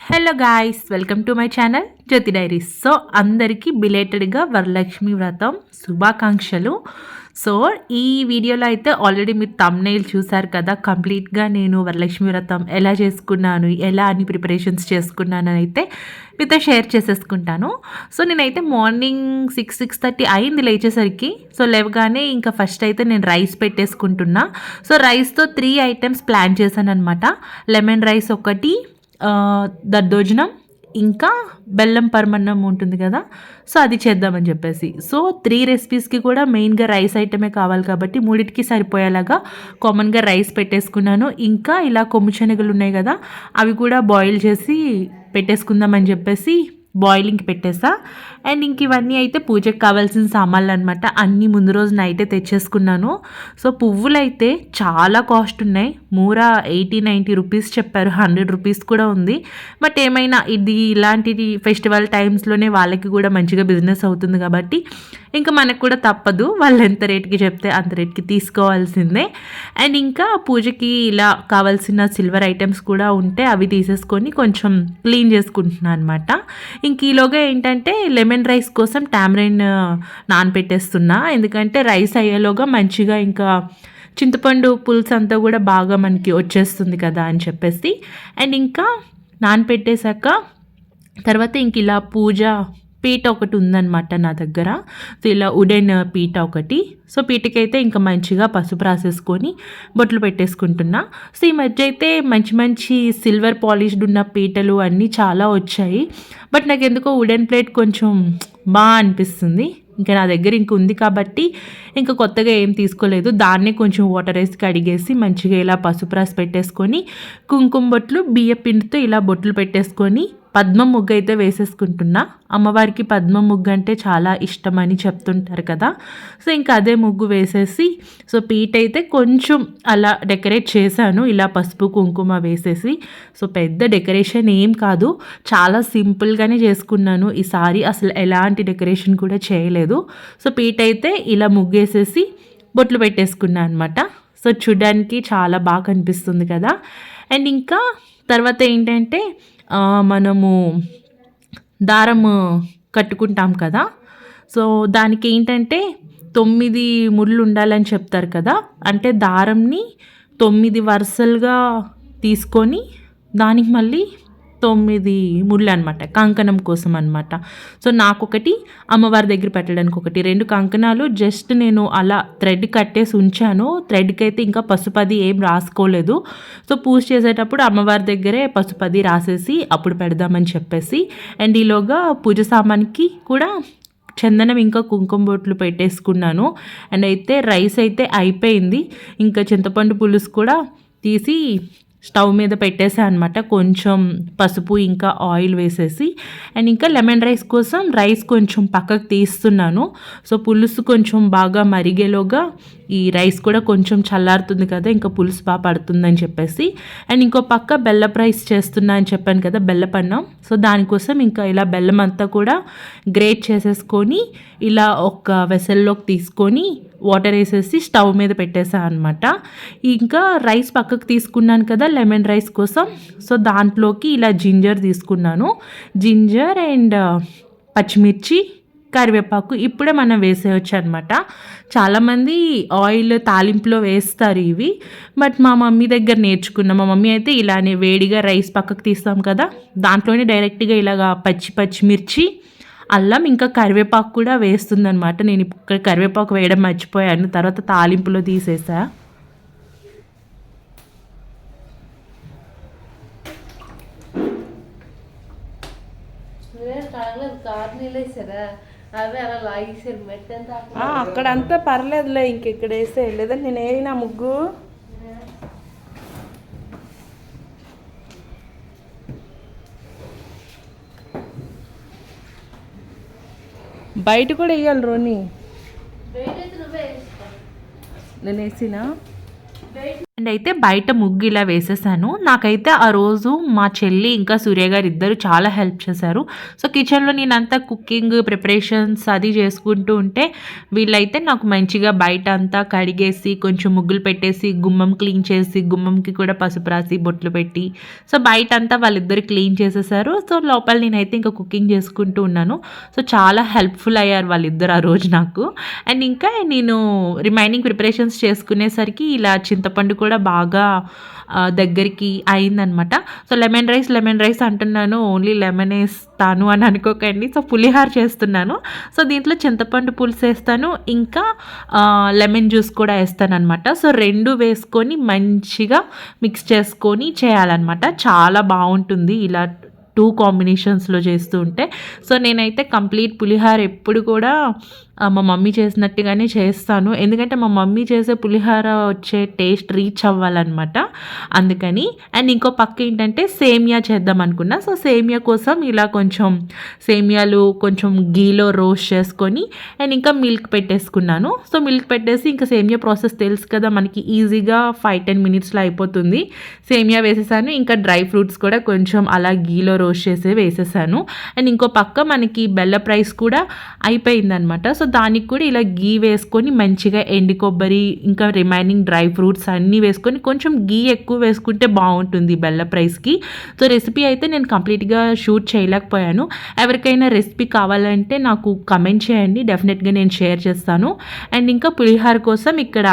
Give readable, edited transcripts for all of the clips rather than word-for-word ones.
Hello guys, welcome to my channel Jyothi diaries. So అందరికీ బిలేటెడ్గా వరలక్ష్మి వ్రతం శుభాకాంక్షలు. సో ఈ వీడియోలో అయితే ఆల్రెడీ మీరు థంబ్నెయిల్ చూసారు కదా. కంప్లీట్గా నేను వరలక్ష్మి వ్రతం ఎలా చేసుకున్నాను, ఎలా అన్ని ప్రిపరేషన్స్ చేసుకున్నాను అని అయితే మీతో షేర్ చేసేసుకుంటాను. సో నేనైతే మార్నింగ్ 6:30 అయింది లేచేసరికి. సో లేవగానే ఇంకా ఫస్ట్ అయితే నేను రైస్ పెట్టేసుకుంటున్నా. సో రైస్తో 3 ఐటమ్స్ ప్లాన్ చేశాను అనమాట. లెమన్ రైస్ ఒకటి, దద్దోజనం, ఇంకా బెల్లం పరమన్నం ఉంటుంది కదా, సో అది చేద్దామని చెప్పేసి. సో 3 రెసిపీస్కి కూడా మెయిన్గా రైస్ ఐటమే కావాలి కాబట్టి మూడింటికి సరిపోయేలాగా కామన్గా రైస్ పెట్టేసుకున్నాను. ఇంకా ఇలా కొమ్ము శనగలు ఉన్నాయి కదా, అవి కూడా బాయిల్ చేసి పెట్టేసుకుందామని చెప్పేసి బాయిలింగ్కి పెట్టేసా. అండ్ ఇంక ఇవన్నీ అయితే పూజకి కావాల్సిన సామాన్లు అనమాట. అన్నీ ముందు రోజు నైటే తెచ్చేసుకున్నాను. సో పువ్వులు అయితే చాలా కాస్ట్ ఉన్నాయి. మూర 80-90 రూపీస్ చెప్పారు, 100 రూపీస్ కూడా ఉంది. బట్ ఏమైనా ఇది ఇలాంటిది ఫెస్టివల్ టైమ్స్లోనే వాళ్ళకి కూడా మంచిగా బిజినెస్ అవుతుంది కాబట్టి ఇంకా మనకు కూడా తప్పదు, వాళ్ళు ఎంత రేట్కి చెప్తే అంత రేట్కి తీసుకోవాల్సిందే. అండ్ ఇంకా పూజకి ఇలా కావాల్సిన సిల్వర్ ఐటమ్స్ కూడా ఉంటే అవి తీసేసుకొని కొంచెం క్లీన్ చేసుకుంటున్నాను అనమాట. ఇంక ఈలోగా ఏంటంటే లెమన్ రైస్ కోసం టామరైన్ నానపెట్టేస్తున్నా. ఎందుకంటే రైస్ అయ్యేలోగా మంచిగా ఇంకా చింతపండు పులుసు అంతా కూడా బాగా మనకి వచ్చేస్తుంది కదా అని చెప్పేసి. అండ్ ఇంకా నానపెట్టేశాక తర్వాత ఇంక ఇలా పూజ పీట ఒకటి ఉందన్నమాట నా దగ్గర. సో ఇలా వుడెన్ పీట ఒకటి. సో పీటకైతే ఇంకా మంచిగా పసుపు రాసేసుకొని బొట్లు పెట్టేసుకుంటున్నా. సో ఈ మధ్య అయితే మంచి మంచి సిల్వర్ పాలిష్డ్ ఉన్న పీటలు అన్నీ చాలా వచ్చాయి. బట్ నాకు ఎందుకో వుడెన్ ప్లేట్ కొంచెం బాగా అనిపిస్తుంది. ఇంకా నా దగ్గర ఇంక ఉంది కాబట్టి ఇంకా కొత్తగా ఏం తీసుకోలేదు. దాన్నే కొంచెం వాటర్ వేసి కడిగేసి మంచిగా ఇలా పసుపు రాసి పెట్టేసుకొని కుంకుమ బొట్లు బియ్య పిండితో ఇలా బొట్లు పెట్టేసుకొని పద్మం ముగ్గు అయితే వేసేసుకుంటున్నా. అమ్మవారికి పద్మం ముగ్గు అంటే చాలా ఇష్టమని చెప్తుంటారు కదా. సో ఇంకా అదే ముగ్గు వేసేసి సో పీట అయితే కొంచెం అలా డెకరేట్ చేశాను, ఇలా పసుపు కుంకుమ వేసేసి. సో పెద్ద డెకరేషన్ ఏం కాదు, చాలా సింపుల్గానే చేసుకున్నాను ఈసారి. అసలు ఎలాంటి డెకరేషన్ కూడా చేయలేదు. సో పీట అయితే ఇలా ముగ్గేసేసి బొట్లు పెట్టేసుకున్నాను అనమాట. సో చూడడానికి చాలా బాగా కనిపిస్తుంది కదా. అండ్ ఇంకా తర్వాత ఏంటంటే మనము దారం కట్టుకుంటాం కదా. సో దానికి ఏంటంటే 9 ముళ్ళు ఉండాలని చెప్తారు కదా. అంటే దారంని 9 వరుసలుగా తీసుకొని దానికి మళ్ళీ 9 ముళ్ళు అనమాట, కంకణం కోసం అనమాట. సో నాకొకటి, అమ్మవారి దగ్గర పెట్టడానికి ఒకటి, 2 కంకణాలు జస్ట్ నేను అలా థ్రెడ్ కట్టేసి ఉంచాను. థ్రెడ్కి అయితే ఇంకా పసుపది ఏం రాసుకోలేదు. సో పూజ చేసేటప్పుడు అమ్మవారి దగ్గరే పసుపది రాసేసి అప్పుడు పెడదామని చెప్పేసి. అండ్ ఈలోగా పూజ సామాన్కి కూడా చందనం ఇంకా కుంకుమ బొట్లు పెట్టేసుకున్నాను. అండ్ అయితే రైస్ అయితే అయిపోయింది. ఇంకా చింతపండు పులుసు కూడా తీసి స్టవ్ మీద పెట్టేసా అనమాట, కొంచెం పసుపు ఇంకా ఆయిల్ వేసేసి. అండ్ ఇంకా లెమన్ రైస్ కోసం రైస్ కొంచెం పక్కకు తీస్తున్నాను. సో పులుసు కొంచెం బాగా మరిగేలోగా ఈ రైస్ కూడా కొంచెం చల్లారుతుంది కదా, ఇంకా పులుసు బాగా పడుతుందని చెప్పేసి. అండ్ ఇంకో పక్క బెల్లపు రైస్ చేస్తున్నా అని చెప్పాను కదా, బెల్లపన్నం. సో దానికోసం ఇంకా ఇలా బెల్లం అంతా కూడా గ్రేట్ చేసేసుకొని ఇలా ఒక వెసల్లోకి తీసుకొని వాటర్ వేసేసి స్టవ్ మీద పెట్టేసాను అనమాట. ఇంకా రైస్ పక్కకు తీసుకున్నాను కదా లెమన్ రైస్ కోసం. సో దాంట్లోకి ఇలా జింజర్ తీసుకున్నాను. జింజర్ అండ్ పచ్చిమిర్చి, కరివేపాకు ఇప్పుడే మనం వేసేయచ్చు అనమాట. చాలామంది ఆయిల్ తాలింపులో వేస్తారు ఇవి, బట్ మా మమ్మీ దగ్గర నేర్చుకున్నాం. మా మమ్మీ అయితే ఇలానే వేడిగా రైస్ పక్కకు తీస్తాం కదా, దాంట్లోనే డైరెక్ట్గా ఇలాగా పచ్చిమిర్చి, అల్లం ఇంకా కరివేపాకు కూడా వేస్తుందనమాట. నేను ఇక్కడ కరివేపాకు వేయడం మర్చిపోయాను, తర్వాత తాలింపులో తీసేసా. అక్కడంతా పర్లేదులే, ఇంకెక్కడ వేస్తే లేదంటే నేను వేయినా ముగ్గు. బయట కూడా వేయాలి రోని, నేను వేసినా. అండ్ అయితే బయట ముగ్గు ఇలా వేసేసాను. నాకైతే ఆ రోజు మా చెల్లి ఇంకా సూర్య గారు ఇద్దరు చాలా హెల్ప్ చేశారు. సో కిచెన్లో నేనంతా కుకింగ్ ప్రిపరేషన్స్ అది చేసుకుంటూ ఉంటే వీళ్ళైతే నాకు మంచిగా బయట అంతా కడిగేసి కొంచెం ముగ్గులు పెట్టేసి గుమ్మం క్లీన్ చేసి గుమ్మంకి కూడా పసుపు రాసి బొట్లు పెట్టి సో బయట అంతా వాళ్ళిద్దరు క్లీన్ చేసేసారు. సో లోపల నేనైతే ఇంకా కుకింగ్ చేసుకుంటూ ఉన్నాను. సో చాలా హెల్ప్ఫుల్ అయ్యారు వాళ్ళిద్దరు ఆ రోజు నాకు. అండ్ ఇంకా నేను రిమైనింగ్ ప్రిపరేషన్స్ చేసుకునేసరికి ఇలా చింతపండు కూడా బాగా దగ్గరికి అయిందనమాట. సో లెమన్ రైస్ అంటున్నాను, ఓన్లీ లెమన్ వేస్తాను అని అనుకోకండి. సో పులిహార చేస్తున్నాను. సో దీంట్లో చింతపండు పులుసు వేస్తాను, ఇంకా లెమన్ జ్యూస్ కూడా వేస్తాను అనమాట. సో రెండు వేసుకొని మంచిగా మిక్స్ చేసుకొని చేయాలన్నమాట. చాలా బాగుంటుంది ఇలా 2 కాంబినేషన్స్లో చేస్తూ ఉంటే. సో నేనైతే కంప్లీట్ పులిహార ఎప్పుడు కూడా మా మమ్మీ చేసినట్టుగానే చేస్తాను. ఎందుకంటే మా మమ్మీ చేసే పులిహార వచ్చే టేస్ట్ రీచ్ అవ్వాలన్నమాట, అందుకని. అండ్ ఇంకో పక్క ఏంటంటే సేమియా చేద్దాం అనుకున్నా. సో సేమియా కోసం ఇలా కొంచెం సేమియాలు కొంచెం గీలో రోస్ట్ చేసుకొని అండ్ ఇంకా మిల్క్ పెట్టేసుకున్నాను. సో మిల్క్ పెట్టేసి ఇంకా సేమియా ప్రాసెస్ తెలుసు కదా మనకి, ఈజీగా 5-10 మినిట్స్లో అయిపోతుంది. సేమియా వేసేసాను, ఇంకా డ్రై ఫ్రూట్స్ కూడా కొంచెం అలా గీలో రోస్ట్ చేసి వేసేసాను. అండ్ ఇంకో పక్క మనకి బెల్లపు రైస్ కూడా అయిపోయిందనమాట. సో దానికి కూడా ఇలా గీ వేసుకొని మంచిగా ఎండు కొబ్బరి ఇంకా రిమైనింగ్ డ్రై ఫ్రూట్స్ అన్నీ వేసుకొని కొంచెం గీ ఎక్కువ వేసుకుంటే బాగుంటుంది బెల్లపు రైస్కి. సో రెసిపీ అయితే నేను కంప్లీట్గా షూట్ చేయలేకపోయాను. ఎవరికైనా రెసిపీ కావాలంటే నాకు కమెంట్ చేయండి, డెఫినెట్గా నేను షేర్ చేస్తాను. అండ్ ఇంకా పులిహోర కోసం ఇక్కడ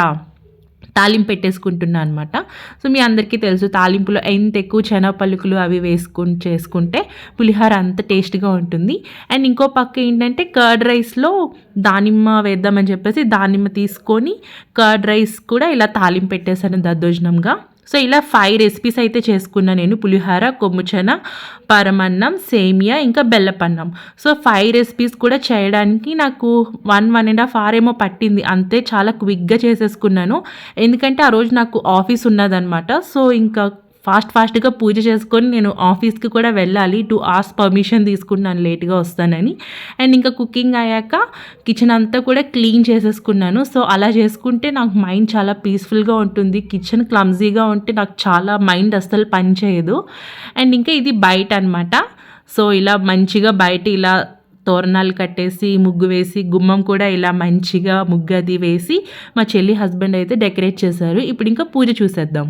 తాలింపు పెట్టేసుకుంటున్నాను అనమాట. సో మీ అందరికీ తెలుసు తాలింపులో ఎంత ఎక్కువ శనగపలుకులు అవి వేసుకుని చేసుకుంటే పులిహోర అంత టేస్ట్గా ఉంటుంది. అండ్ ఇంకో పక్క ఏంటంటే కర్డ్ రైస్లో దానిమ్మ వేద్దామని చెప్పేసి దానిమ్మ తీసుకొని కర్డ్ రైస్ కూడా ఇలా తాలింపు పెట్టేశాను దద్దోజనంగా. సో ఇలా 5 రెసిపీస్ అయితే చేసుకున్నా నేను, పులిహోర, కొమ్ముచెన, పరమన్నం, సేమియా, ఇంకా బెల్లపన్నం. సో 5 రెసిపీస్ కూడా చేయడానికి నాకు 1.5 అవర్ ఏమో పట్టింది అంతే. చాలా క్విక్గా చేసేసుకున్నాను, ఎందుకంటే ఆ రోజు నాకు ఆఫీస్ ఉన్నదనమాట. సో ఇంకా ఫాస్ట్గా పూజ చేసుకొని నేను ఆఫీస్కి కూడా వెళ్ళాలి. 2 hours పర్మిషన్ తీసుకున్నాను లేట్గా వస్తానని. అండ్ ఇంకా కుకింగ్ అయ్యాక కిచెన్ అంతా కూడా క్లీన్ చేసేసుకున్నాను. సో అలా చేసుకుంటే నాకు మైండ్ చాలా పీస్ఫుల్గా ఉంటుంది. కిచెన్ క్లమ్జీగా ఉంటే నాకు చాలా మైండ్ అస్సలు పని చేయదు. అండ్ ఇంకా ఇది బయట అనమాట. సో ఇలా మంచిగా బయట ఇలా తోరణాలు కట్టేసి ముగ్గు వేసి గుమ్మం కూడా ఇలా మంచిగా ముగ్గు అది వేసి మా చెల్లి హస్బెండ్ అయితే డెకరేట్ చేశారు. ఇప్పుడు ఇంకా పూజ చూసేద్దాం.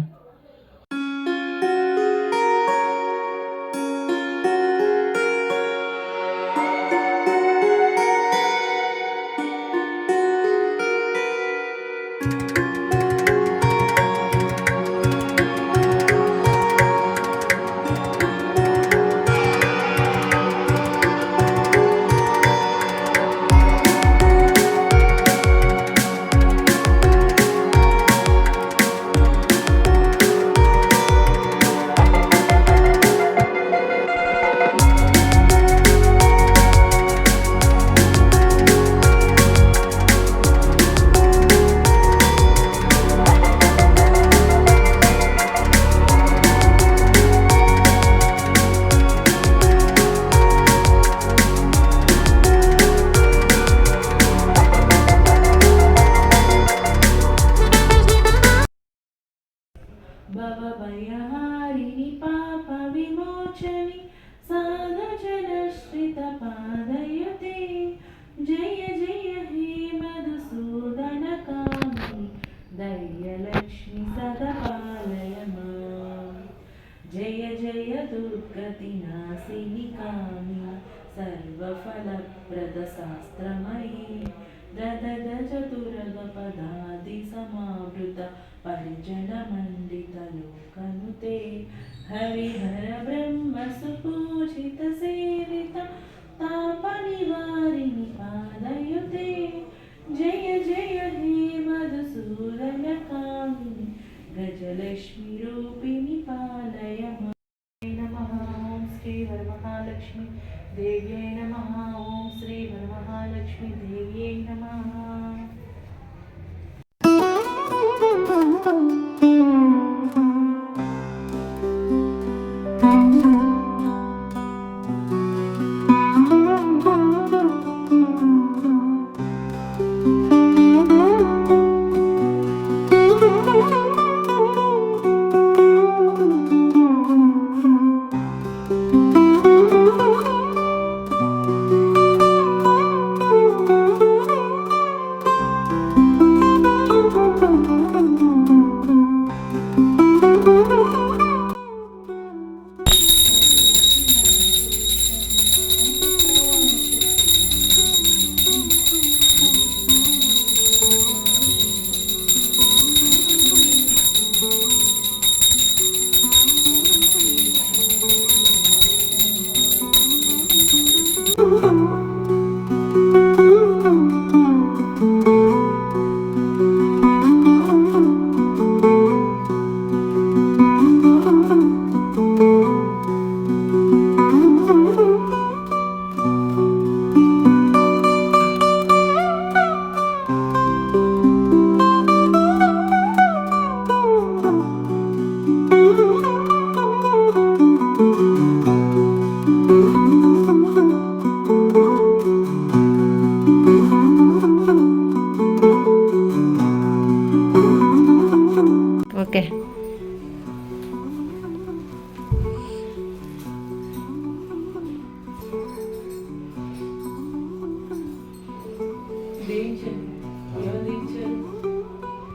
भवभयहारिणि पापविमोचनि साधुजनश्रितपादयुते जय जय हे मधुसूदनकामिनि दैर्यलक्ष्मि सदा पालय मां जय जय दुर्गतिनाशिनि कामिनि सर्वफलप्रदशास्त्रमयी ददगजतुरगपदादिसमावृत परिजनमण्डितलोकनुते हरिहर ब्रह्मसुपूजितसेविता तापनिवारिणि पालयुते जय जय हे मधुसूदनकामिनि गजलक्ष्मीरूपिणि पालय मां नमः। ॐ श्री वरमहालक्ष्मी देव्यै नमः। ॐ श्री वरमहालक्ष्मी देव्यै नमः।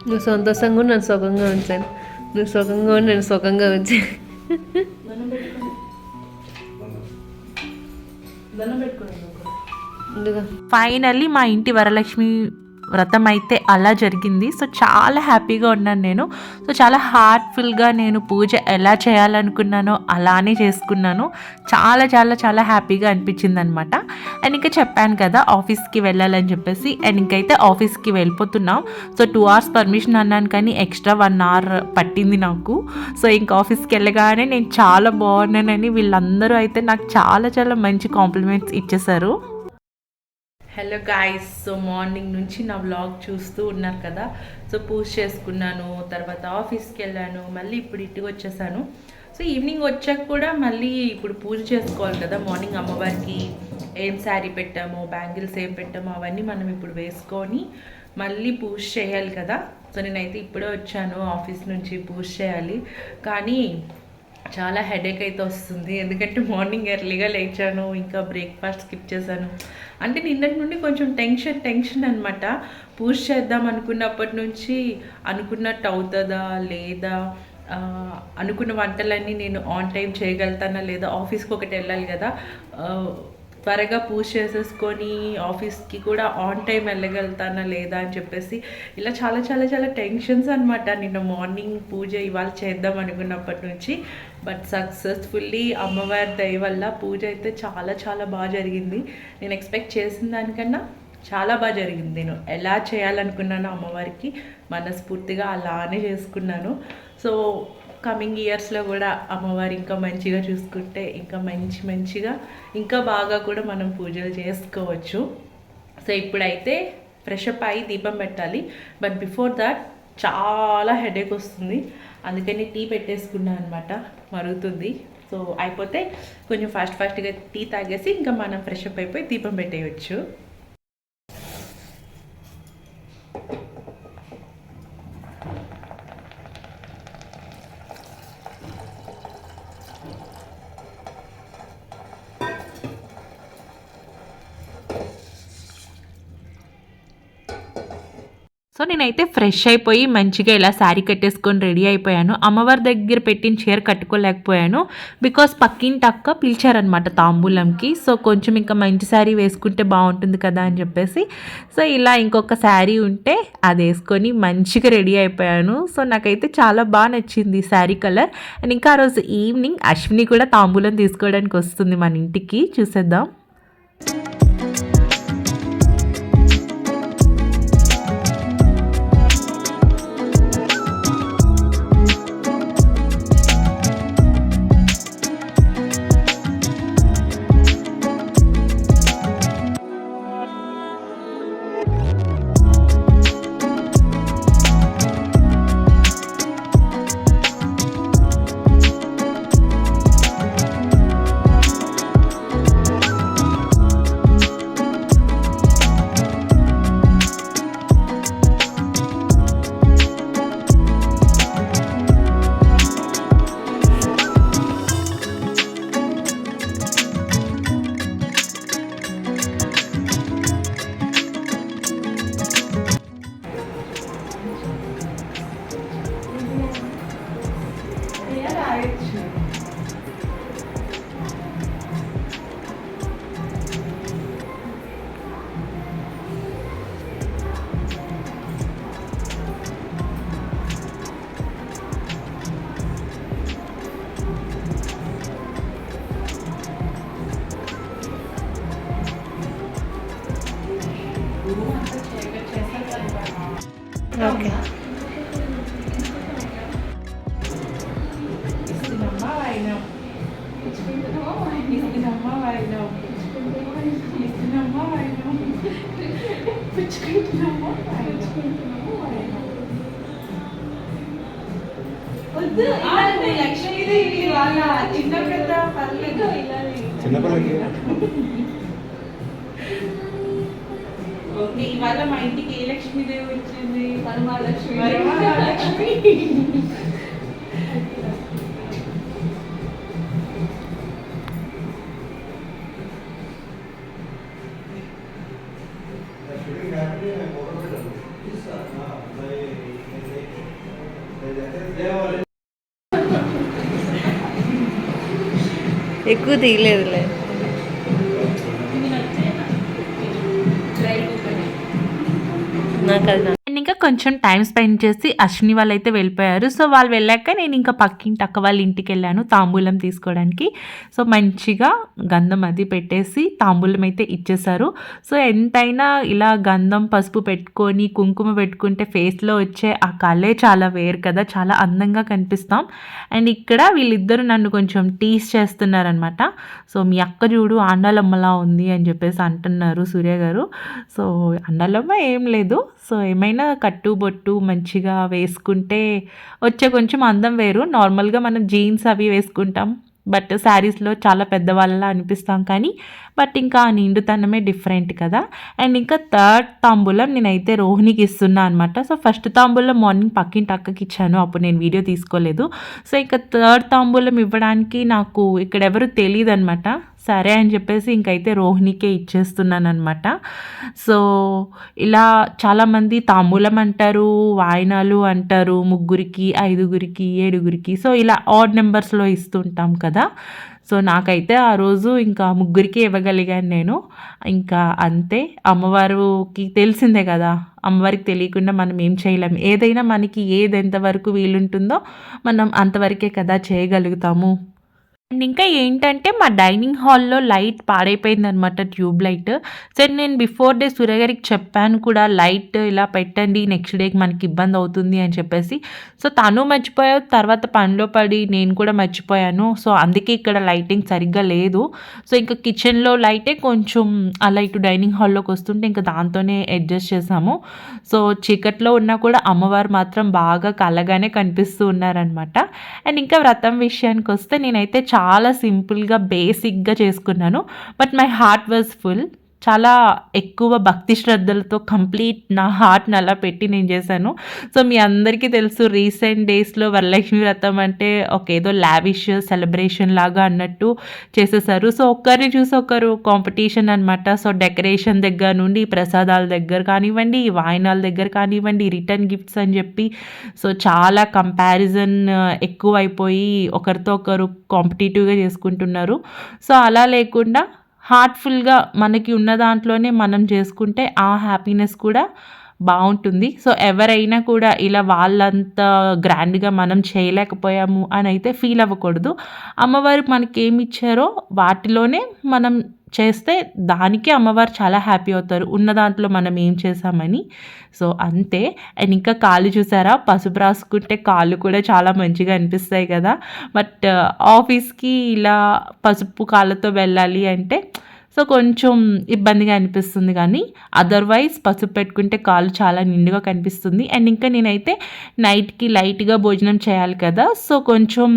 నువ్వు సంతోషంగా నన్ను సుఖంగా ఉంచాను, నువ్వు సుఖంగా నేను సుఖంగా ఉంచాను. ముందుగా ఫైనల్లీ మా ఇంటి వరలక్ష్మి వ్రతం అయితే అలా జరిగింది. సో చాలా హ్యాపీగా ఉన్నాను నేను. సో చాలా హార్ట్ఫుల్గా నేను పూజ ఎలా చేయాలనుకున్నానో అలానే చేసుకున్నాను. చాలా చాలా చాలా హ్యాపీగా అనిపించింది అనమాట. అండ్ ఇంకా చెప్పాను కదా ఆఫీస్కి వెళ్ళాలని చెప్పేసి, అండ్ ఇంకైతే ఆఫీస్కి వెళ్ళిపోతున్నాం. సో 2 hours పర్మిషన్ అన్నాను కానీ ఎక్స్ట్రా 1 hour పట్టింది నాకు. సో ఇంకా ఆఫీస్కి వెళ్ళగానే నేను చాలా బాగున్నానని వీళ్ళందరూ అయితే నాకు చాలా చాలా మంచి కాంప్లిమెంట్స్ ఇచ్చేశారు. హలో గాయ్స్, సో మార్నింగ్ నుంచి నా వ్లాగ్ చూస్తూ ఉన్నారు కదా. సో పూజ చేసుకున్నాను, తర్వాత ఆఫీస్కి వెళ్ళాను, మళ్ళీ ఇప్పుడు ఇంటికి వచ్చేసాను. సో ఈవినింగ్ వచ్చాక కూడా మళ్ళీ ఇప్పుడు పూజ చేసుకోవాలి కదా. మార్నింగ్ అమ్మవారికి ఏం శారీ పెట్టామో, బ్యాంగిల్స్ ఏం పెట్టామో అవన్నీ మనం ఇప్పుడు వేసుకొని మళ్ళీ పూజ చేయాలి కదా. సో నేనైతే ఇప్పుడే వచ్చాను ఆఫీస్ నుంచి, పూజ చేయాలి. కానీ చాలా హెడేక్ అయితే వస్తుంది, ఎందుకంటే మార్నింగ్ ఎర్లీగా లేచాను, ఇంకా బ్రేక్ఫాస్ట్ స్కిప్ చేశాను. అంటే నిన్నటి నుండి కొంచెం టెన్షన్ అనమాట. పూజ చేద్దాం అనుకున్నప్పటి నుంచి అనుకున్నట్టు అవుతుందా లేదా, అనుకున్న వంటలన్నీ నేను ఆన్ టైం చేయగలుగుతానా లేదా, ఆఫీస్కి ఒకటి వెళ్ళాలి కదా, త్వరగా పూజ చేసేసుకొని ఆఫీస్కి కూడా ఆన్ టైం వెళ్ళగలుగుతానా లేదా అని చెప్పేసి ఇలా చాలా చాలా చాలా టెన్షన్స్ అనమాట. నిన్న మార్నింగ్ పూజ ఇవాళ చేద్దాం అనుకున్నప్పటి నుంచి. బట్ సక్సెస్ఫుల్లీ అమ్మవారి దయ వల్ల పూజ అయితే చాలా చాలా బాగా జరిగింది. నేను ఎక్స్పెక్ట్ చేసిన దానికన్నా చాలా బాగా జరిగింది. నేను ఎలా చేయాలనుకున్నానో అమ్మవారికి మనస్ఫూర్తిగా అలానే చేసుకున్నాను. సో కమింగ్ ఇయర్స్లో కూడా అమ్మవారు ఇంకా మంచిగా చూసుకుంటే ఇంకా మంచిగా ఇంకా బాగా కూడా మనం పూజలు చేసుకోవచ్చు. సో ఇప్పుడైతే ఫ్రెష్ అప్ అయ్యి దీపం పెట్టాలి. బట్ బిఫోర్ దాట్ చాలా హెడేక్ వస్తుంది, అందుకని టీ పెట్టేసుకున్నాను అనమాట, మరుగుతుంది. సో అయిపోతే కొంచెం ఫాస్ట్గా టీ తాగేసి ఇంకా మనం ఫ్రెష్ అప్ అయిపోయి దీపం పెట్టేయచ్చు. సో నేనైతే ఫ్రెష్ అయిపోయి మంచిగా ఇలా శారీ కట్టేసుకొని రెడీ అయిపోయాను. అమ్మవారి దగ్గర పెట్టిన చీర కట్టుకోలేకపోయాను, బికాస్ పక్కింటి అక్క పిలిచారనమాట తాంబూలంకి. సో కొంచెం ఇంకా మంచి శారీ వేసుకుంటే బాగుంటుంది కదా అని చెప్పేసి, సో ఇలా ఇంకొక శారీ ఉంటే అది వేసుకొని మంచిగా రెడీ అయిపోయాను. సో నాకైతే చాలా బాగా నచ్చింది శారీ కలర్. అండ్ ఇంకా ఆ రోజు ఈవినింగ్ అశ్విని కూడా తాంబూలం తీసుకోవడానికి వస్తుంది మన ఇంటికి, చూసేద్దాం. ఓకే. లక్ష్మీదేవి వాళ్ళ చిన్న పెద్ద పర్లేదు, ఓకే. ఇవాళ మా ఇంటికి ఏ లక్ష్మీదేవి వచ్చింది? వరమహాలక్ష్మి. ఎక్కువ తీయలేదులే. ఇది నచ్చేనా డ్రై కోకోనట్. నాకు అది అండ్ ఇంకా కొంచెం టైం స్పెండ్ చేసి అశ్విని వాళ్ళు అయితే వెళ్ళిపోయారు. సో వాళ్ళు వెళ్ళాక నేను ఇంకా పక్కింటి అక్క వాళ్ళ ఇంటికి వెళ్ళాను తాంబూలం తీసుకోవడానికి. సో మంచిగా గంధం అది పెట్టేసి తాంబూలం అయితే ఇచ్చేసారు. సో ఎంతైనా ఇలా గంధం పసుపు పెట్టుకొని కుంకుమ పెట్టుకుంటే ఫేస్లో వచ్చే ఆ కళే చాలా వేరు కదా, చాలా అందంగా కనిపిస్తాం. అండ్ ఇక్కడ వీళ్ళిద్దరూ నన్ను కొంచెం టీస్ చేస్తున్నారనమాట. సో మీ అక్క చూడు ఆండాలమ్మలా ఉంది అని చెప్పేసి అంటున్నారు సూర్య గారు. సో ఆండాలమ్మ ఏం లేదు, సో ఏమైనా కట్టు బొట్టు మంచిగా వేసుకుంటే వచ్చే కొంచెం అందం వేరు. నార్మల్గా మనం జీన్స్ అవి వేసుకుంటాం, బట్ శారీస్లో చాలా పెద్దవాళ్ళలా అనిపిస్తాం కానీ బట్ ఇంకా ఆ నిండుతనమే డిఫరెంట్ కదా. అండ్ ఇంకా థర్డ్ తాంబూలం నేనైతే రోహిణికి ఇస్తున్నా అనమాట. సో ఫస్ట్ తాంబూలం మార్నింగ్ పక్కింటి అక్కకి ఇచ్చాను, అప్పుడు నేను వీడియో తీసుకోలేదు. సో ఇంకా థర్డ్ తాంబూలం ఇవ్వడానికి నాకు ఇక్కడ ఎవరు తెలియదు అనమాట. సరే అని చెప్పేసి ఇంకైతే రోహిణికే ఇచ్చేస్తున్నాను అనమాట. సో ఇలా చాలామంది తాంబూలం అంటారు, వాయినాలు అంటారు, 3కి 5గురికి 7గురికి. సో ఇలా ఆడ్ నెంబర్స్లో ఇస్తుంటాం కదా. సో నాకైతే ఆ రోజు ఇంకా 3కి ఇవ్వగలిగాను నేను. ఇంకా అంతే, అమ్మవారికి తెలిసిందే కదా, అమ్మవారికి తెలియకుండా మనం ఏం చేయలేము. ఏదైనా మనకి ఏది ఎంతవరకు వీలుంటుందో మనం అంతవరకే కదా చేయగలుగుతాము. అండ్ ఇంకా ఏంటంటే మా డైనింగ్ హాల్లో లైట్ పాడైపోయిందనమాట, ట్యూబ్ లైట్. సో నేను బిఫోర్ డే సూర్య గారికి చెప్పాను కూడా, లైట్ ఇలా పెట్టండి నెక్స్ట్ డేకి మనకి ఇబ్బంది అవుతుంది అని చెప్పేసి. సో తను మర్చిపోయావు, తర్వాత పనిలో పడి నేను కూడా మర్చిపోయాను. సో అందుకే ఇక్కడ లైటింగ్ సరిగ్గా లేదు. సో ఇంకా కిచెన్లో లైటే కొంచెం అలా ఇటు డైనింగ్ హాల్లోకి వస్తుంటే ఇంకా దాంతోనే అడ్జస్ట్ చేసాము. సో చీకట్లో ఉన్నా కూడా అమ్మవారు మాత్రం బాగా కళ్ళగానే కనిపిస్తూ ఉన్నారనమాట. అండ్ ఇంకా వ్రతం విషయానికి వస్తే నేనైతే చాలా సింపుల్గా బేసిక్గా చేసుకున్నాను, but my heart was full. చాలా ఎక్కువ భక్తి శ్రద్ధలతో కంప్లీట్ నా హార్ట్ని అలా పెట్టి నేను చేశాను. సో మీ అందరికీ తెలుసు రీసెంట్ డేస్లో వరలక్ష్మి వ్రతం అంటే ఒక ఏదో లావిష్ సెలబ్రేషన్ లాగా అన్నట్టు చేసేసారు. సో ఒక్కరిని చూసి ఒకరు కాంపిటీషన్ అనమాట. సో డెకరేషన్ దగ్గర నుండి ప్రసాదాల దగ్గర కానివ్వండి, వాయినాల దగ్గర కానివ్వండి, రిటర్న్ గిఫ్ట్స్ అని చెప్పి సో చాలా కంపారిజన్ ఎక్కువైపోయి ఒకరితో ఒకరు కాంపిటేటివ్గా చేసుకుంటున్నారు. సో అలా లేకుండా హార్ట్ఫుల్గా మనకి ఉన్న దాంట్లోనే మనం చేసుకుంటే ఆ హ్యాపీనెస్ కూడా బాగుంటుంది. సో ఎవరైనా కూడా ఇలా వాళ్ళంత గ్రాండ్గా మనం చేయలేకపోయాము అని అయితే ఫీల్ అవ్వకూడదు. అమ్మవారు మనకి ఏమి ఇచ్చారో వాటిలోనే మనం చేస్తే దానికి అమ్మవారు చాలా హ్యాపీ అవుతారు, ఉన్న దాంట్లో మనం ఏం చేసామని. సో అంతే. అండ్ ఇంకా కాళ్ళు చూసారా, పసుపు రాసుకుంటే కాళ్ళు కూడా చాలా మంచిగా అనిపిస్తాయి కదా. బట్ ఆఫీస్కి ఇలా పసుపు కాళ్ళతో వెళ్ళాలి అంటే సో కొంచెం ఇబ్బందిగా అనిపిస్తుంది, కానీ అదర్వైజ్ పసుపు పెట్టుకుంటే కాళ్ళు చాలా నిండుగా కనిపిస్తుంది. అండ్ ఇంకా నేనైతే నైట్కి లైట్గా భోజనం చేయాలి కదా, సో కొంచెం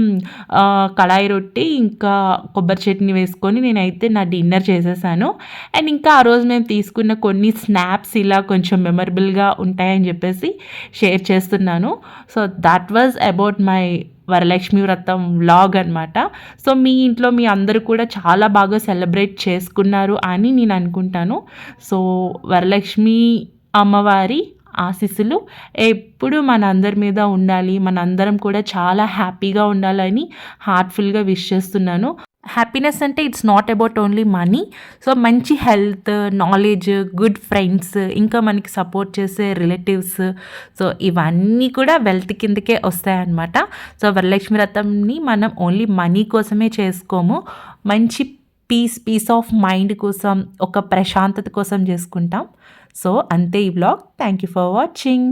కడాయి రొట్టి ఇంకా కొబ్బరి చట్నీ వేసుకొని నేనైతే నా డిన్నర్ చేసేసాను. అండ్ ఇంకా ఆ రోజు మేము తీసుకున్న కొన్ని స్నాప్స్ ఇలా కొంచెం మెమరబుల్గా ఉంటాయని చెప్పేసి షేర్ చేస్తున్నాను. So that was about my Varalakshmi వ్రతం వ్లాగ్ అనమాట. సో మీ ఇంట్లో మీ అందరూ కూడా చాలా బాగా సెలబ్రేట్ చేసుకున్నారు అని నేను అనుకుంటాను. సో వరలక్ష్మి అమ్మవారి ఆశీస్సులు ఎప్పుడు మనందరి మీద ఉండాలి, మనందరం కూడా చాలా హ్యాపీగా ఉండాలని హార్ట్ఫుల్గా విష్ చేస్తున్నాను. హ్యాపీనెస్ అంటే it's not about only money. So మంచి హెల్త్, నాలెడ్జ్, గుడ్ ఫ్రెండ్స్, ఇంకా మనకి సపోర్ట్ చేసే రిలేటివ్స్, సో ఇవన్నీ కూడా వెల్త్ కిందకే వస్తాయన్నమాట. సో వరలక్ష్మి వ్రతంని మనం ఓన్లీ మనీ కోసమే చేసుకోము, మంచి పీస్ ఆఫ్ మైండ్ కోసం, ఒక ప్రశాంతత కోసం చేసుకుంటాం. సో అంతే ఈ vlog. Thank you for watching.